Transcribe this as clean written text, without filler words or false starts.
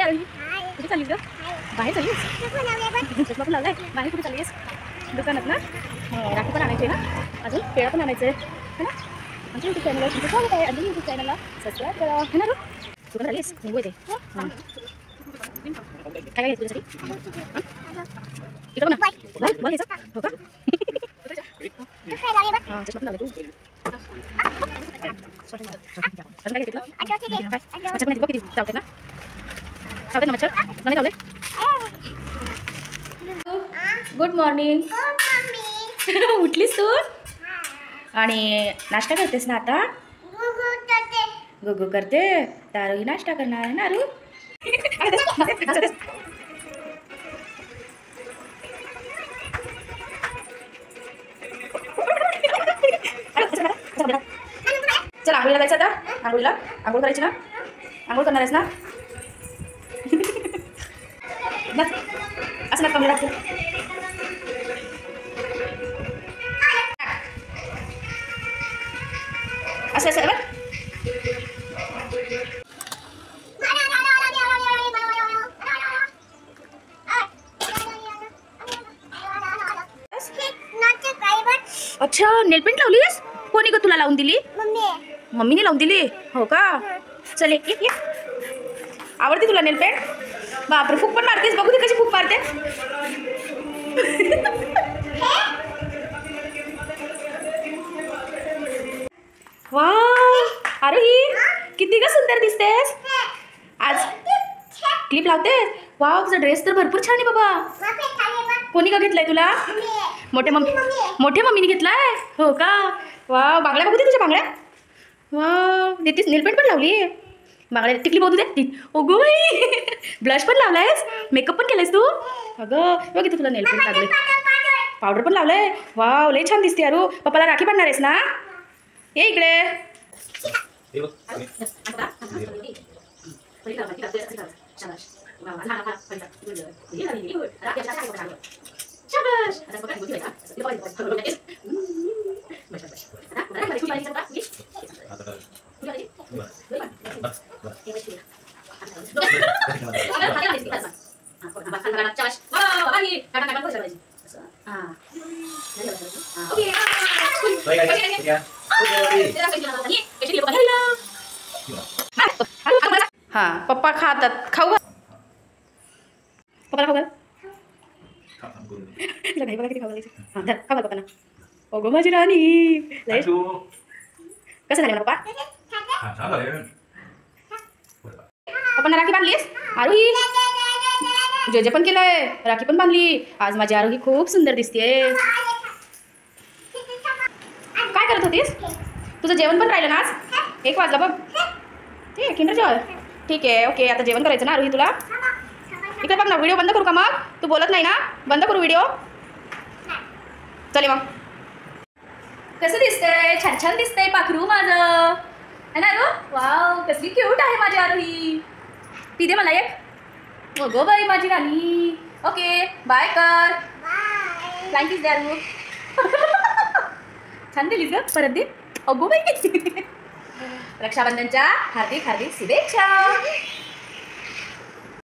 आरोही कुठे चाललीस ग? बाहेर चाललीस? चष्मा पण लावलाय. बाहेर कुठे चाललीस? दुकानात ना. राखी पण आणायची ना, अजून पेढा पण आणायचं आहे ना. आमच्या यूट्यूब चॅनलला तुमचं स्वागत आहे. अजून यूट्यूब चॅनलला सबस्क्राईब करा है ना ग. सुगंध आलीस निघू येते. काय काय घेतलं तुझ्यासाठी? इकडं ना बरं घ्यायचं हो का? चष्मा पण लावला तू. अजून काय घेतलं? मच्छर पण किती चावते ना. चावते ना मच्छर नाही चावले. Good morning. उठलीस तू आणि नाश्ता करतेस ना आता? गुगू करते तारू ही नाश्ता करणार आहे ना रू. चल आंघोळीला जायचं आता. आंघोळ करायची ना. आंघोळ करणार आहेस ना. असं ना कमी लागते. असं असं बघ. अच्छा नेलपेंट लावलीस? कोणी ग तुला लावून दिली? मम्मीने लावून दिली हो का? चल ये. आवडते तुला नेलपेंट? बापरे फूक पण मारतेस. बघू दे कशी फूक मारते. वाव अरे ही किती का सुंदर दिसतेस आज. क्लिप लावते. वाव तुझा ड्रेस तर भरपूर छान आहे बाबा. कोणी का घेतलाय तुला? मोठ्या मम्मीने घेतलाय हो का? वाव बांगड्या बघू दे तुझ्या बांगड्या. वाव देतीस. नेलपेंट पण लावली. बांगड्या टिकली बघू दे. अगो बाई ब्लश पण लावलायस. मेकअप पण केलायस तू. अगं बघ इथे तुला नेलपेंट लागले. पावडर पण लावलंय. वाव लय छान दिसते अरू. पप्पाला राखी बांधणार आहेस ना. ये इकडे. हाँ पप्पा खातात. खाऊ घाल पप्पाला. खाऊ घाल. तिला घाई बघा किती खाऊ घालायचं. हां धर खाऊ घाल पप्पांना. अगो माझी राणी कसं झालं पप्पा? पप्पांना राखी बांधलीस? आरोही जे पण केलंय. राखी पण बांधली. आज माझी आरोही खूप सुंदर दिसतेय. काय करत होतीस? तुझं जेवण पण राहिलं ना आज. 1 वाजला बघ. ठीक आहे किंडर जॉय. ठीक आहे ओके. आता जेवण करायचं ना आरोही तुला. इकडे बघ ना. व्हिडिओ बंद करू का मग? तू बोलत नाही ना. बंद करू व्हिडिओ. चले मग. कसं दिसतंय? छान छान दिसतंय पाखरू माझं है ना रो. वाव कसली क्यूट आहे माझी आरोही. ती दे मला एक. गो बाई माझी राणी. ओके बाय कर. फ्लाइंग किस दे आरू. छान दिलीस ग. परत दे. अगो बाई रक्षाबंधनच्या हार्दिक शुभेच्छा.